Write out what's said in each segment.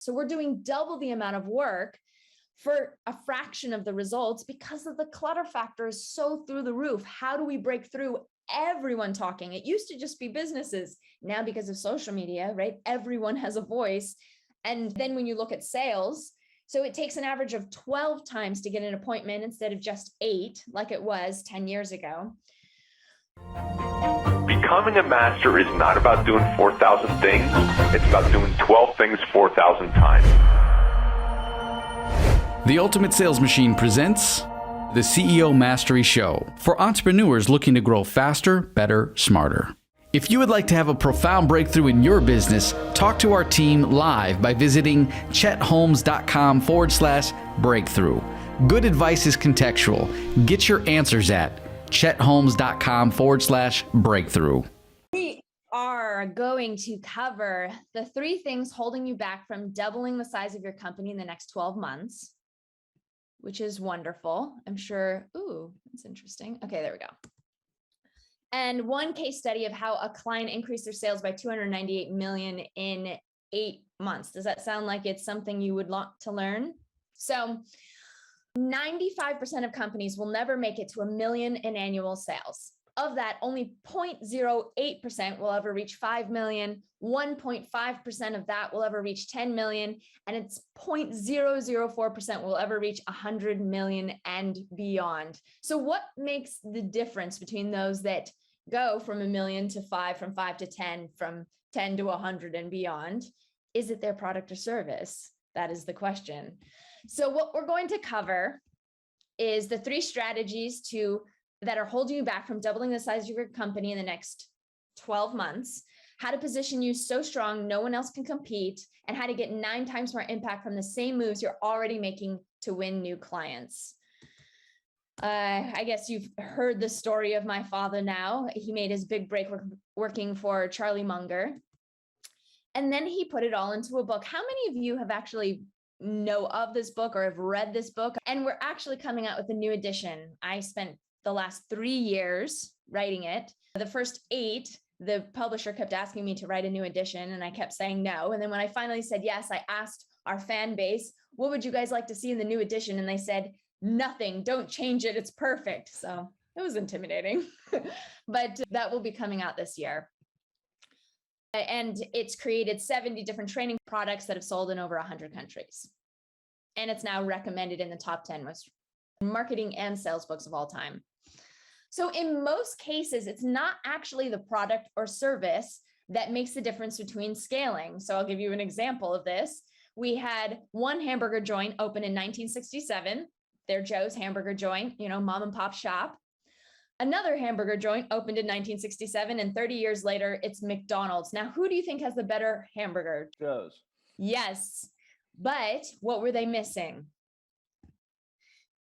So we're doing double the amount of work for a fraction of the results because of the clutter factor is so through the roof. How do we break through? Everyone talking? It used to just be businesses. Now, because of social media, right? Everyone has a voice. And then when you look at sales, so it takes an average of 12 times to get an appointment instead of just 8, like it was 10 years ago. Becoming a master is not about doing 4,000 things. It's about doing 12 things 4,000 times. The Ultimate Sales Machine presents the CEO Mastery Show for entrepreneurs looking to grow faster, better, smarter. If you would like to have a profound breakthrough in your business, talk to our team live by visiting chetholmes.com/breakthrough. Good advice is contextual. Get your answers at chetholmes.com/breakthrough. We are going to cover the 3 things holding you back from doubling the size of your company in the next 12 months, which is wonderful. I'm sure. Ooh, that's interesting. Okay, there we go. And one case study of how a client increased their sales by 298 million in 8 months. Does that sound like it's something you would want to learn? So 95% of companies will never make it to $1 million in annual sales. Of that, only 0.08% will ever reach 5 million. 1.5% of that will ever reach 10 million. And it's 0.004% will ever reach 100 million and beyond. So what makes the difference between those that go from 1 million to 5, from 5 to 10, from 10 to 100 and beyond? Is it their product or service? That is the question. So what we're going to cover is the 3 strategies that are holding you back from doubling the size of your company in the next 12 months, how to position you so strong no one else can compete, and how to get 9 times more impact from the same moves you're already making to win new clients. I guess you've heard the story of my father now. He made his big break working for Charlie Munger. And then he put it all into a book. How many of you have actually know of this book or have read this book? And we're actually coming out with a new edition. I spent the last 3 years writing it. The first 8, the publisher kept asking me to write a new edition and I kept saying no. And then when I finally said yes, I asked our fan base, what would you guys like to see in the new edition? And they said, nothing, don't change it, it's perfect. So it was intimidating, but that will be coming out this year. And it's created 70 different training products that have sold in over 100 countries. And it's now recommended in the top 10 most marketing and sales books of all time. So in most cases, it's not actually the product or service that makes the difference between scaling. So I'll give you an example of this. We had one hamburger joint open in 1967. They're Joe's Hamburger Joint, mom and pop shop. Another hamburger joint opened in 1967, and 30 years later, it's McDonald's. Now, who do you think has the better hamburger? Joe's. Yes, but what were they missing?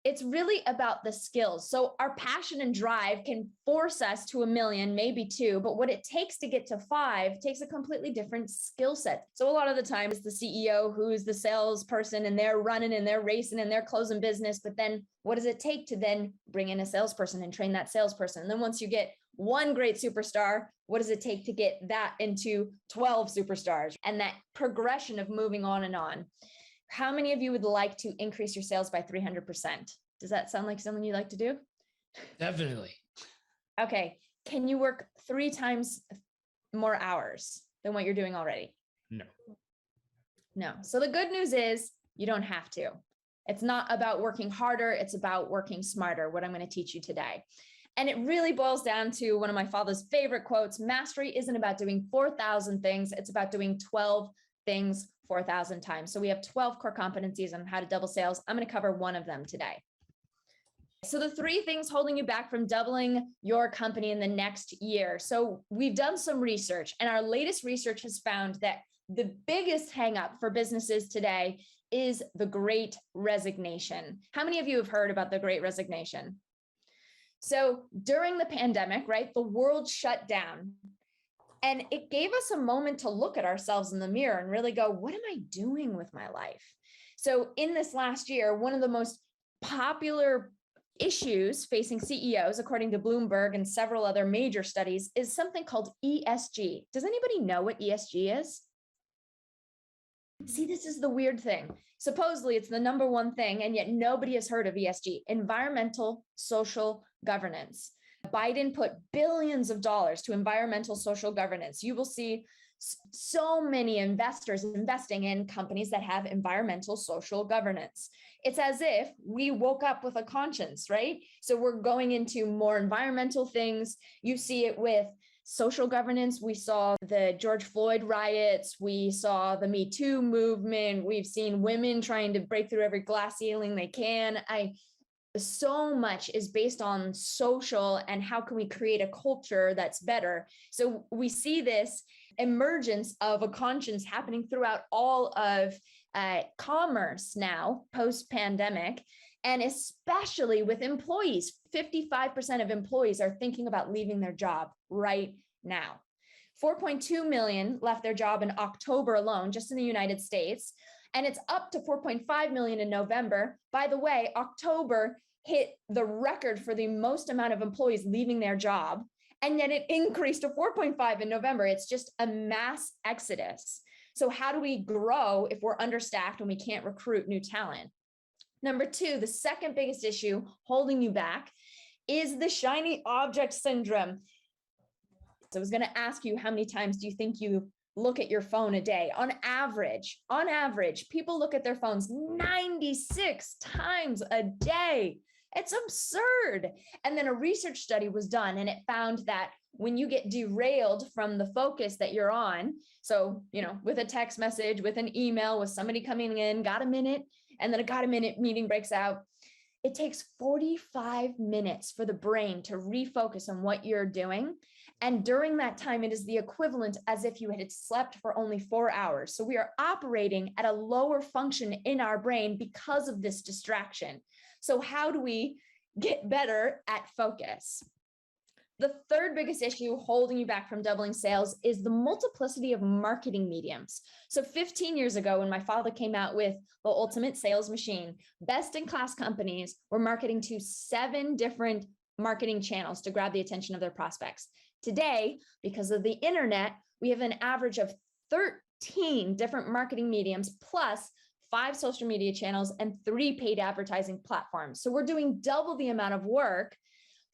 It's really about the skills. So our passion and drive can force us to 1 million, maybe 2, but what it takes to get to 5 takes a completely different skill set. So a lot of the time it's the CEO who's the salesperson and they're running and they're racing and they're closing business. But then what does it take to then bring in a salesperson and train that salesperson? And then once you get one great superstar, what does it take to get that into 12 superstars? And that progression of moving on and on. How many of you would like to increase your sales by 300%? Does that sound like something you'd like to do? Definitely. Okay. Can you work 3 times more hours than what you're doing already? No. No. So the good news is you don't have to. It's not about working harder. It's about working smarter, what I'm going to teach you today. And it really boils down to one of my father's favorite quotes. Mastery isn't about doing 4,000 things. It's about doing 12 things 4,000 times. So we have 12 core competencies on how to double sales. I'm going to cover one of them today. So the 3 things holding you back from doubling your company in the next year. So we've done some research, and our latest research has found that the biggest hang up for businesses today is the Great Resignation. How many of you have heard about the Great Resignation? So during the pandemic, right, the world shut down. And it gave us a moment to look at ourselves in the mirror and really go, what am I doing with my life? So in this last year, one of the most popular issues facing CEOs, according to Bloomberg and several other major studies, is something called ESG. Does anybody know what ESG is? See, this is the weird thing. Supposedly it's the number one thing, and yet nobody has heard of ESG, environmental social governance. Biden put billions of dollars to environmental social governance. You will see so many investors investing in companies that have environmental social governance. It's as if we woke up with a conscience, right? So we're going into more environmental things. You see it with social governance. We saw the George Floyd riots. We saw the Me Too movement. We've seen women trying to break through every glass ceiling they can. So much is based on social and how can we create a culture that's better. So we see this emergence of a conscience happening throughout all of commerce now, post-pandemic, and especially with employees. 55% of employees are thinking about leaving their job right now. 4.2 million left their job in October alone, just in the United States. And it's up to 4.5 million in November. By the way, October hit the record for the most amount of employees leaving their job. And yet it increased to 4.5 in November. It's just a mass exodus. So how do we grow if we're understaffed and we can't recruit new talent? Number two, the second biggest issue holding you back is the shiny object syndrome. So I was going to ask you, how many times do you think you look at your phone a day? On average, people look at their phones 96 times a day. It's absurd. And then a research study was done, and it found that when you get derailed from the focus that you're on, so, with a text message, with an email, with somebody coming in, got a minute, and then a got a minute meeting breaks out, it takes 45 minutes for the brain to refocus on what you're doing. And during that time, it is the equivalent as if you had slept for only 4 hours. So we are operating at a lower function in our brain because of this distraction. So how do we get better at focus? The third biggest issue holding you back from doubling sales is the multiplicity of marketing mediums. So 15 years ago, when my father came out with the ultimate sales machine, best-in-class companies were marketing to 7 different marketing channels to grab the attention of their prospects. Today, because of the internet, we have an average of 13 different marketing mediums plus 5 social media channels and 3 paid advertising platforms. So we're doing double the amount of work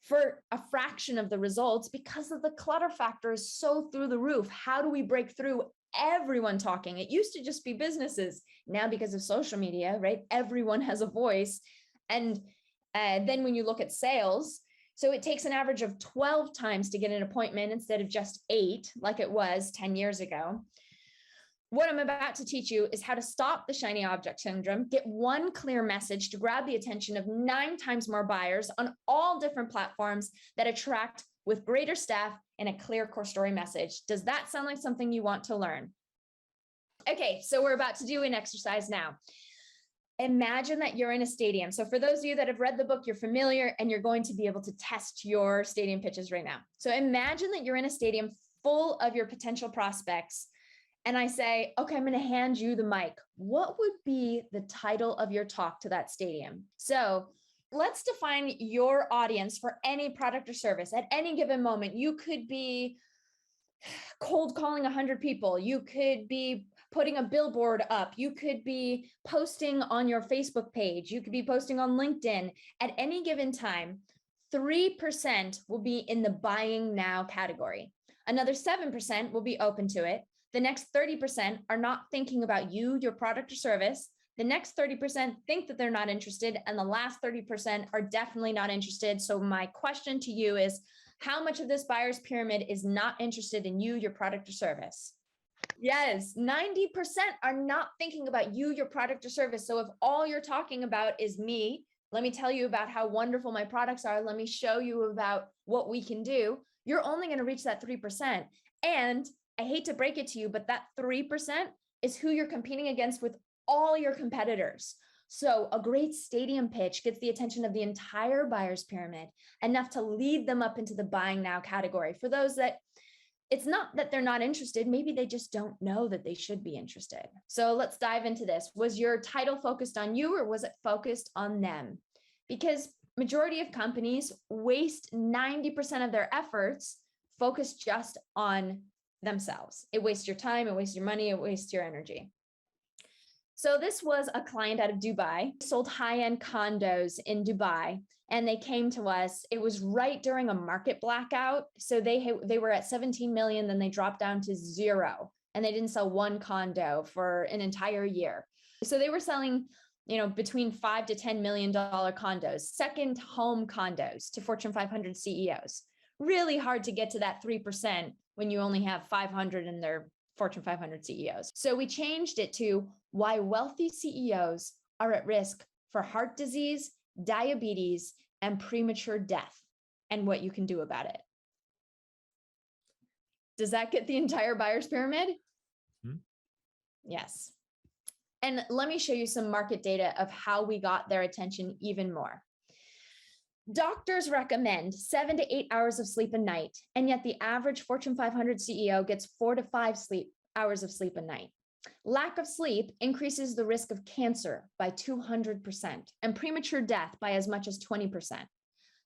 for a fraction of the results because of the clutter factor is so through the roof. How do we break through everyone talking? It used to just be businesses. Now, because of social media, right? Everyone has a voice. And then when you look at sales, so it takes an average of 12 times to get an appointment instead of just 8, like it was 10 years ago. What I'm about to teach you is how to stop the shiny object syndrome, get one clear message to grab the attention of 9 times more buyers on all different platforms that attract with greater staff and a clear core story message. Does that sound like something you want to learn? Okay, so we're about to do an exercise now. Imagine that you're in a stadium. So for those of you that have read the book, you're familiar and you're going to be able to test your stadium pitches right now. So imagine that you're in a stadium full of your potential prospects. And I say, okay, I'm going to hand you the mic. What would be the title of your talk to that stadium? So let's define your audience for any product or service. At any given moment, you could be cold calling 100 people. You could be putting a billboard up. You could be posting on your Facebook page. You could be posting on LinkedIn. At any given time, 3% will be in the buying now category. Another 7% will be open to it. The next 30% are not thinking about you, your product or service. The next 30% think that they're not interested. And the last 30% are definitely not interested. So my question to you is, how much of this buyer's pyramid is not interested in you, your product or service? Yes, 90% are not thinking about you, your product or service. So if all you're talking about is me, let me tell you about how wonderful my products are. Let me show you about what we can do. You're only going to reach that 3%. And I hate to break it to you, but that 3% is who you're competing against with all your competitors. So a great stadium pitch gets the attention of the entire buyer's pyramid, enough to lead them up into the buying now category. For those that it's not that they're not interested, maybe they just don't know that they should be interested. So let's dive into this. Was your title focused on you or was it focused on them? Because majority of companies waste 90% of their efforts focused just on themselves. It wastes your time, it wastes your money, it wastes your energy. So this was a client out of Dubai, sold high-end condos in Dubai, and they came to us. It was right during a market blackout. So they were at 17 million, then they dropped down to 0, and they didn't sell one condo for an entire year. So they were selling, between $5 to $10 million condos, second home condos to Fortune 500 CEOs. Really hard to get to that 3% when you only have 500 in their Fortune 500 CEOs. So we changed it to why wealthy CEOs are at risk for heart disease, diabetes, and premature death, and what you can do about it. Does that get the entire buyer's pyramid? Mm-hmm. Yes. And let me show you some market data of how we got their attention even more. Doctors recommend 7 to 8 hours of sleep a night, and yet the average Fortune 500 CEO gets 4 to 5 hours of sleep a night. Lack of sleep increases the risk of cancer by 200% and premature death by as much as 20%.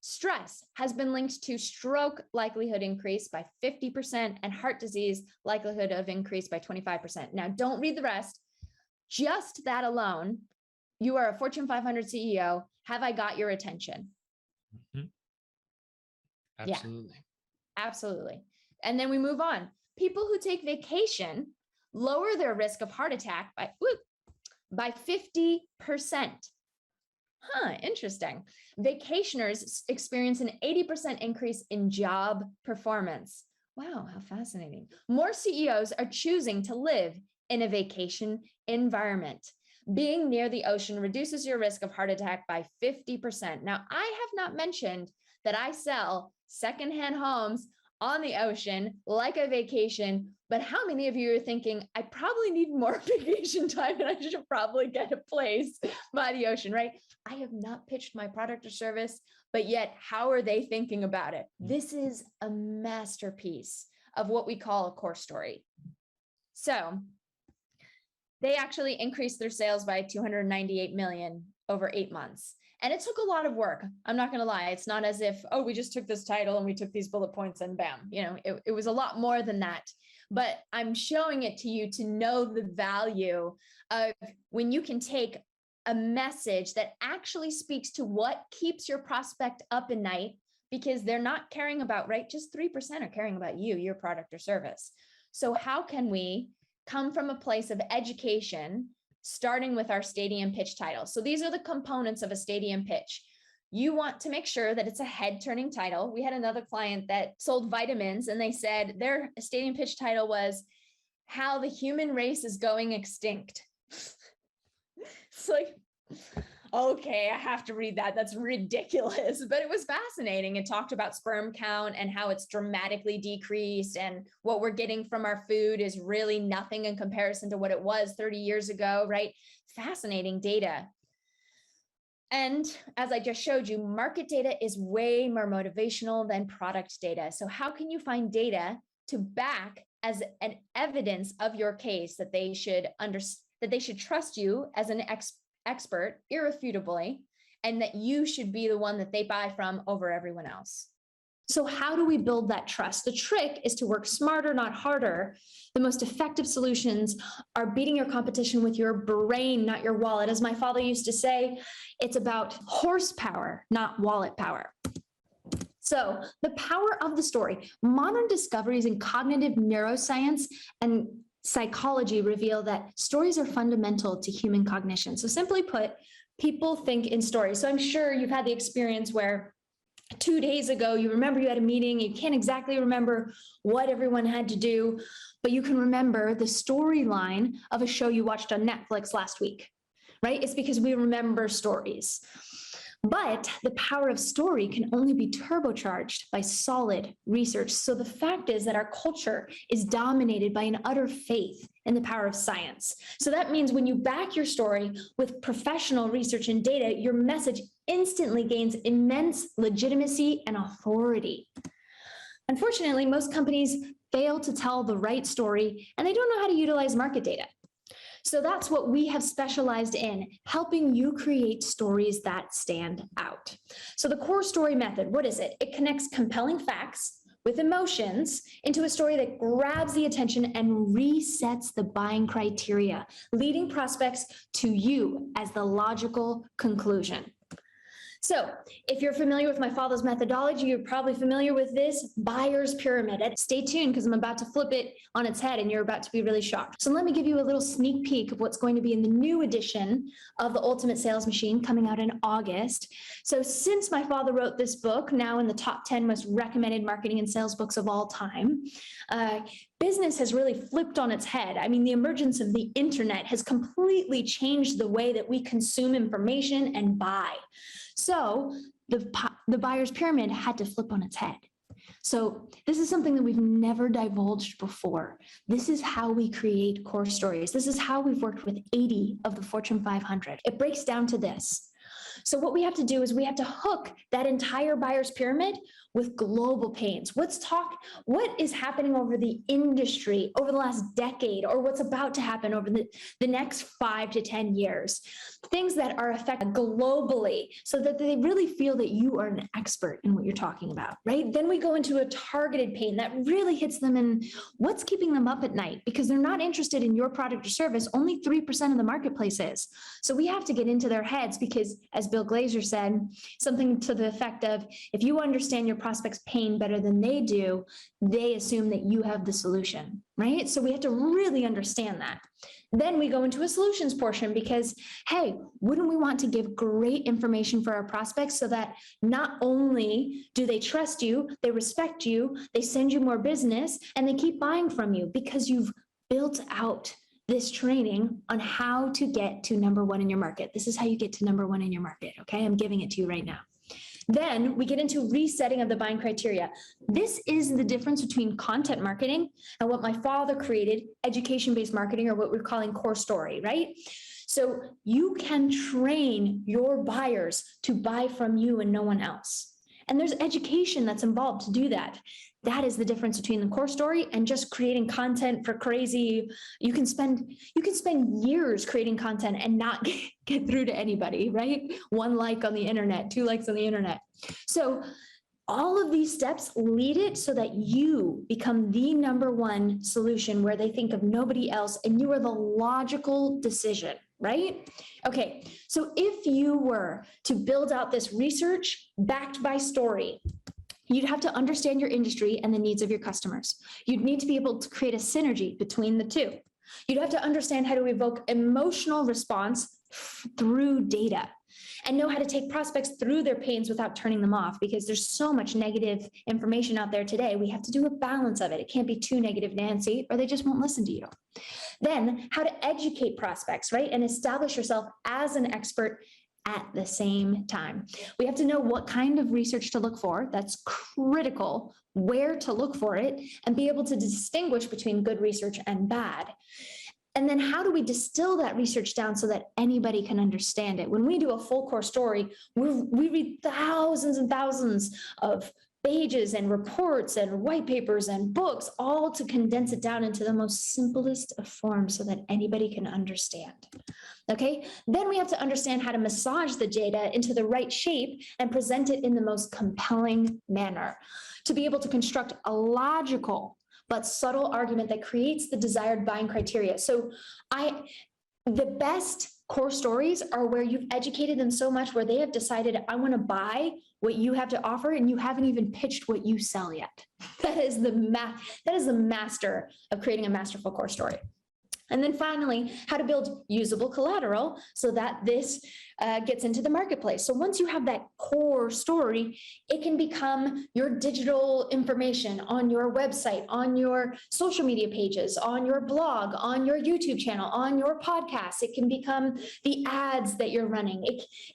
Stress has been linked to stroke likelihood increase by 50% and heart disease likelihood of increase by 25%. Now, don't read the rest. Just that alone, you are a Fortune 500 CEO. Have I got your attention? Mm-hmm. Absolutely. Yeah, absolutely. And then we move on. People who take vacation lower their risk of heart attack by 50%. Interesting. Vacationers experience an 80% increase in job performance. Wow, how fascinating. More CEOs are choosing to live in a vacation environment. Being near the ocean reduces your risk of heart attack by 50%. Now, I have not mentioned that I sell secondhand homes on the ocean like a vacation, but how many of you are thinking, I probably need more vacation time and I should probably get a place by the ocean, right? I have not pitched my product or service, but yet how are they thinking about it? This is a masterpiece of what we call a core story. So they actually increased their sales by 298 million over 8 months. And it took a lot of work. I'm not going to lie. It's not as if, we just took this title and we took these bullet points and bam, it was a lot more than that. But I'm showing it to you to know the value of when you can take a message that actually speaks to what keeps your prospect up at night, because they're not caring about, right? Just 3% are caring about you, your product or service. So how can we come from a place of education, starting with our stadium pitch title? So these are the components of a stadium pitch. You want to make sure that it's a head-turning title. We had another client that sold vitamins, and they said their stadium pitch title was How the Human Race is Going Extinct. It's like, okay, I have to read that. That's ridiculous. But it was fascinating. It talked about sperm count and how it's dramatically decreased, and what we're getting from our food is really nothing in comparison to what it was 30 years ago, right? Fascinating data. And as I just showed you, market data is way more motivational than product data. So how can you find data to back as an evidence of your case that they should trust you as an expert irrefutably, and that you should be the one that they buy from over everyone else? So how do we build that trust? The trick is to work smarter, not harder. The most effective solutions are beating your competition with your brain, not your wallet. As my father used to say, it's about horsepower, not wallet power. So the power of the story. Modern discoveries in cognitive neuroscience and psychology reveal that stories are fundamental to human cognition. So simply put, people think in stories. So I'm sure you've had the experience where 2 days ago, you remember you had a meeting, you can't exactly remember what everyone had to do, but you can remember the storyline of a show you watched on Netflix last week, right? It's because we remember stories. But the power of story can only be turbocharged by solid research. So the fact is that our culture is dominated by an utter faith in the power of science. So that means when you back your story with professional research and data, your message instantly gains immense legitimacy and authority. Unfortunately, most companies fail to tell the right story, and they don't know how to utilize market data. So that's what we have specialized in, helping you create stories that stand out. So the core story method, what is it? It connects compelling facts with emotions into a story that grabs the attention and resets the buying criteria, leading prospects to you as the logical conclusion. So if you're familiar with my father's methodology, you're probably familiar with this buyer's pyramid. Stay tuned because I'm about to flip it on its head and you're about to be really shocked. So let me give you a little sneak peek of what's going to be in the new edition of the Ultimate Sales Machine coming out in August. So since my father wrote this book, now in the top 10 most recommended marketing and sales books of all time, business has really flipped on its head. I mean, the emergence of the internet has completely changed the way that we consume information and buy. So the buyer's pyramid had to flip on its head. So this is something that we've never divulged before. This is how we create core stories. This is how we've worked with 80 of the Fortune 500. It breaks down to this. So what we have to do is we have to hook that entire buyer's pyramid with global pains. Let's talk what is happening over the industry over the last decade, or what's about to happen over the next 5 to 10 years. Things that are affected globally so that they really feel that you are an expert in what you're talking about, right? Then we go into a targeted pain that really hits them in what's keeping them up at night, because they're not interested in your product or service. Only 3% of the marketplace is. So we have to get into their heads because, as Bill Glazer said, something to the effect of, if you understand your prospect's pain better than they do, they assume that you have the solution, right? So we have to really understand that. Then we go into a solutions portion because, hey, wouldn't we want to give great information for our prospects so that not only do they trust you, they respect you, they send you more business, and they keep buying from you because you've built out this training on how to get to number one in your market. This is how you get to number one in your market, okay? I'm giving it to you right now. Then we get into resetting of the buying criteria. This is the difference between content marketing and what my father created, education-based marketing, or what we're calling core story, right? So you can train your buyers to buy from you and no one else. And there's education that's involved to do that. That is the difference between the core story and just creating content for crazy. You can spend years creating content and not get through to anybody, right? 1 like on the internet, 2 likes on the internet. So all of these steps lead it so that you become the number one solution where they think of nobody else, and you are the logical decision, right? Okay, so if you were to build out this research backed by story, you'd have to understand your industry and the needs of your customers. You'd need to be able to create a synergy between the two. You'd have to understand how to evoke emotional response through data and know how to take prospects through their pains without turning them off, because there's so much negative information out there today. We have to do a balance of it. It can't be too negative, Nancy, or they just won't listen to you. Then how to educate prospects, right? And establish yourself as an expert at the same time. We have to know what kind of research to look for. That's critical, where to look for it, and be able to distinguish between good research and bad. And then how do we distill that research down so that anybody can understand it? When we do a full core story, we read thousands and thousands of pages and reports and white papers and books, all to condense it down into the most simplest of forms so that anybody can understand. Okay, then we have to understand how to massage the data into the right shape and present it in the most compelling manner to be able to construct a logical but subtle argument that creates the desired buying criteria. So the best core stories are where you've educated them so much where they have decided, I want to buy what you have to offer, and you haven't even pitched what you sell yet. That is the master of creating a masterful core story. And then finally, how to build usable collateral so that this gets into the marketplace. So once you have that core story, it can become your digital information on your website, on your social media pages, on your blog, on your YouTube channel, on your podcast. It can become the ads that you're running.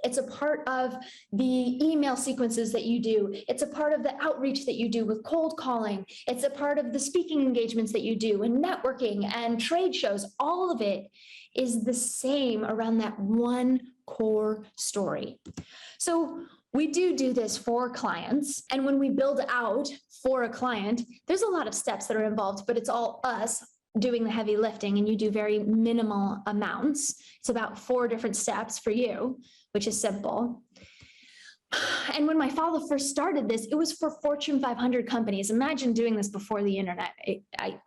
It's a part of the email sequences that you do. It's a part of the outreach that you do with cold calling. It's a part of the speaking engagements that you do and networking and trade shows. All of it is the same around that one core story. So we do this for clients. And when we build out for a client, there's a lot of steps that are involved, but it's all us doing the heavy lifting, and you do very minimal amounts. It's about 4 different steps for you, which is simple. And when my father first started this, it was for Fortune 500 companies. Imagine doing this before the internet.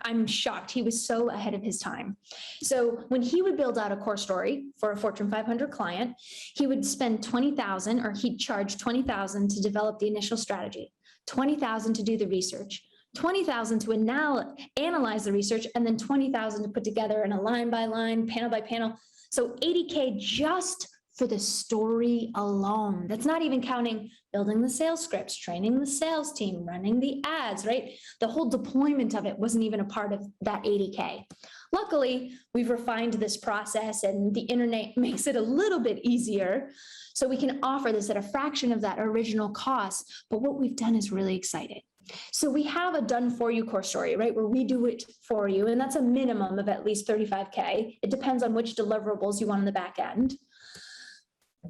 I'm shocked. He was so ahead of his time. So when he would build out a core story for a Fortune 500 client, he would spend $20,000, or he'd charge $20,000 to develop the initial strategy, $20,000 to do the research, $20,000 to analyze the research, and then $20,000 to put together in a line by line, panel by panel. So $80K just for the story alone. That's not even counting building the sales scripts, training the sales team, running the ads, right? The whole deployment of it wasn't even a part of that $80K. Luckily, we've refined this process and the internet makes it a little bit easier. So we can offer this at a fraction of that original cost. But what we've done is really exciting. So we have a done for you core story, right? Where we do it for you. And that's a minimum of at least $35K. It depends on which deliverables you want on the back end.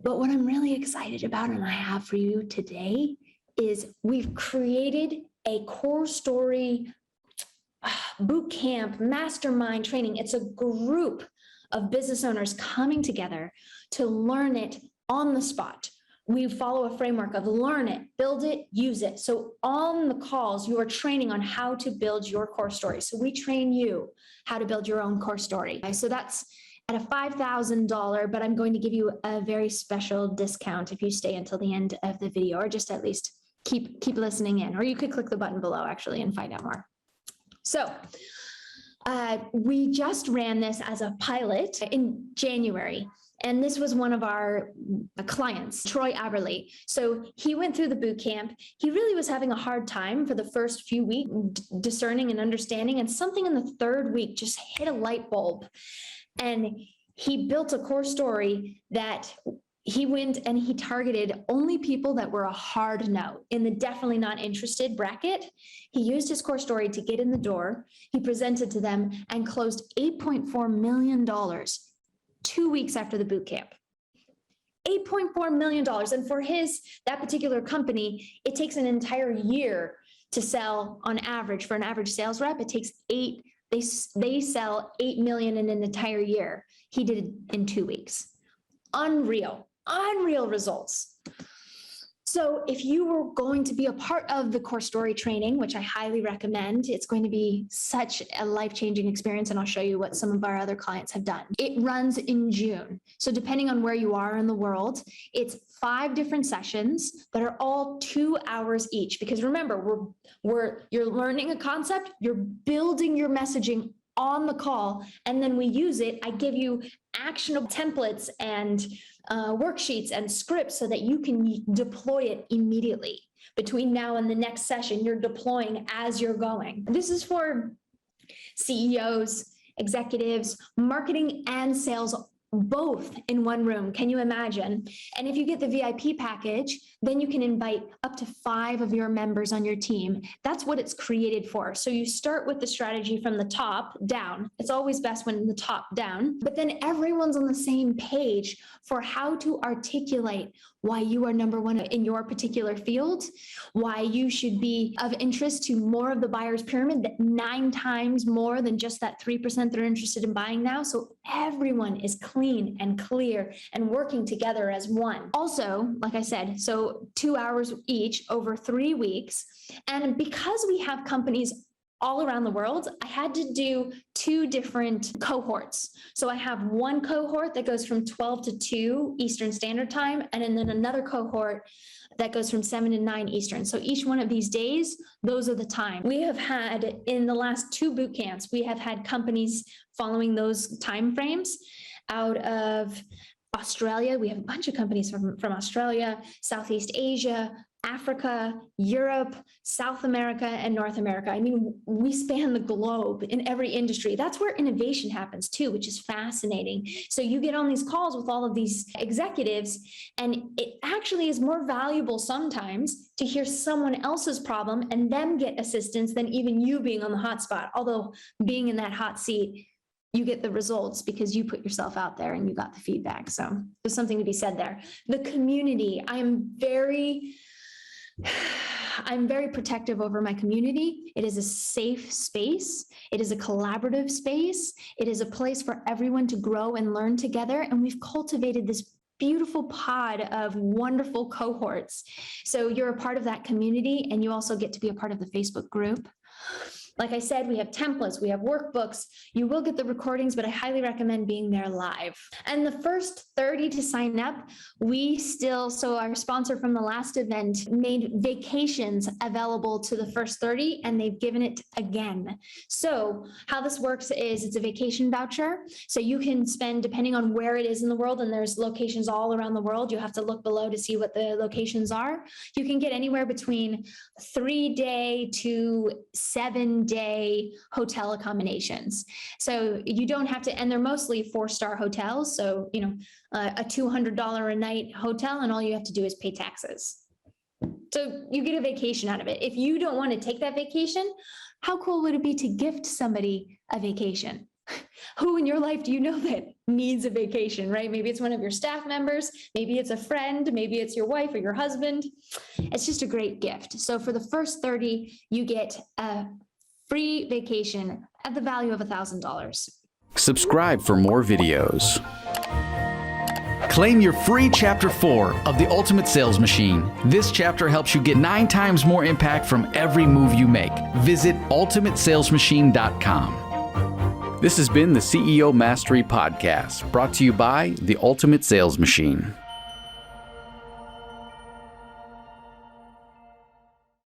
But what I'm really excited about, and I have for you today, is we've created a core story boot camp, mastermind training. It's a group of business owners coming together to learn it on the spot. We follow a framework of learn it, build it, use it. So on the calls, you are training on how to build your core story. So we train you how to build your own core story. So that's at a $5,000, but I'm going to give you a very special discount if you stay until the end of the video, or just at least keep listening in, or you could click the button below actually and find out more. So we just ran this as a pilot in January. And this was one of our clients, Troy Aberley. So he went through the boot camp. He really was having a hard time for the first few weeks, discerning and understanding. And something in the third week just hit a light bulb. And he built a core story that he went and he targeted only people that were a hard no in the definitely not interested bracket. He used his core story to get in the door. He presented to them and closed $8.4 million 2 weeks after the boot camp. $8.4 million. And for that particular company, it takes an entire year to sell on average. For an average sales rep, it takes they sell 8 million in an entire year. He did it in 2 weeks. Unreal results. So if you were going to be a part of the core story training, which I highly recommend, it's going to be such a life-changing experience, and I'll show you what some of our other clients have done. It runs in June. So depending on where you are in the world, it's 5 different sessions that are all 2 hours each. Because remember, you're learning a concept, you're building your messaging on the call, and then we use it. I give you actionable templates and worksheets and scripts so that you can deploy it immediately. Between now and the next session, you're deploying as you're going. This is for CEOs, executives, marketing and sales, both in one room. Can you imagine? And if you get the VIP package, then you can invite up to 5 of your members on your team. That's what it's created for. So you start with the strategy from the top down. It's always best when the top down, but then everyone's on the same page for how to articulate why you are number one in your particular field, why you should be of interest to more of the buyer's pyramid, that 9 times more than just that 3% that are interested in buying now. So everyone is clean and clear and working together as one. Also, like I said, so 2 hours each over 3 weeks. And because we have companies all around the world, I had to do 2 different cohorts. So I have one cohort that goes from 12 to 2 Eastern Standard Time, and then another cohort that goes from 7 to 9 Eastern. So each one of these days, those are the time. We have had, in the last 2 boot camps, we have had companies following those time frames out of Australia. We have a bunch of companies from Australia, Southeast Asia, Africa, Europe, South America, and North America. I mean, we span the globe in every industry. That's where innovation happens too, which is fascinating. So you get on these calls with all of these executives, and it actually is more valuable sometimes to hear someone else's problem and them get assistance than even you being on the hot spot. Although being in that hot seat, you get the results because you put yourself out there and you got the feedback. So there's something to be said there. The community, I'm very protective over my community. It is a safe space. It is a collaborative space. It is a place for everyone to grow and learn together. And we've cultivated this beautiful pod of wonderful cohorts. So you're a part of that community, and you also get to be a part of the Facebook group. Like I said, we have templates, we have workbooks. You will get the recordings, but I highly recommend being there live. And the first 30 to sign up, so our sponsor from the last event made vacations available to the first 30, and they've given it again. So how this works is it's a vacation voucher. So you can spend, depending on where it is in the world, and there's locations all around the world. You have to look below to see what the locations are. You can get anywhere between 3-day to 7-day hotel accommodations. So you don't have to, and they're mostly 4-star hotels. So, a $200 a night hotel, and all you have to do is pay taxes. So you get a vacation out of it. If you don't want to take that vacation, how cool would it be to gift somebody a vacation? Who in your life do you know that needs a vacation, right? Maybe it's one of your staff members, maybe it's a friend, maybe it's your wife or your husband. It's just a great gift. So for the first 30, you get a free vacation at the value of $1,000. Subscribe for more videos. Claim your free Chapter 4 of The Ultimate Sales Machine. This chapter helps you get 9 times more impact from every move you make. Visit ultimatesalesmachine.com. This has been the CEO Mastery Podcast, brought to you by The Ultimate Sales Machine.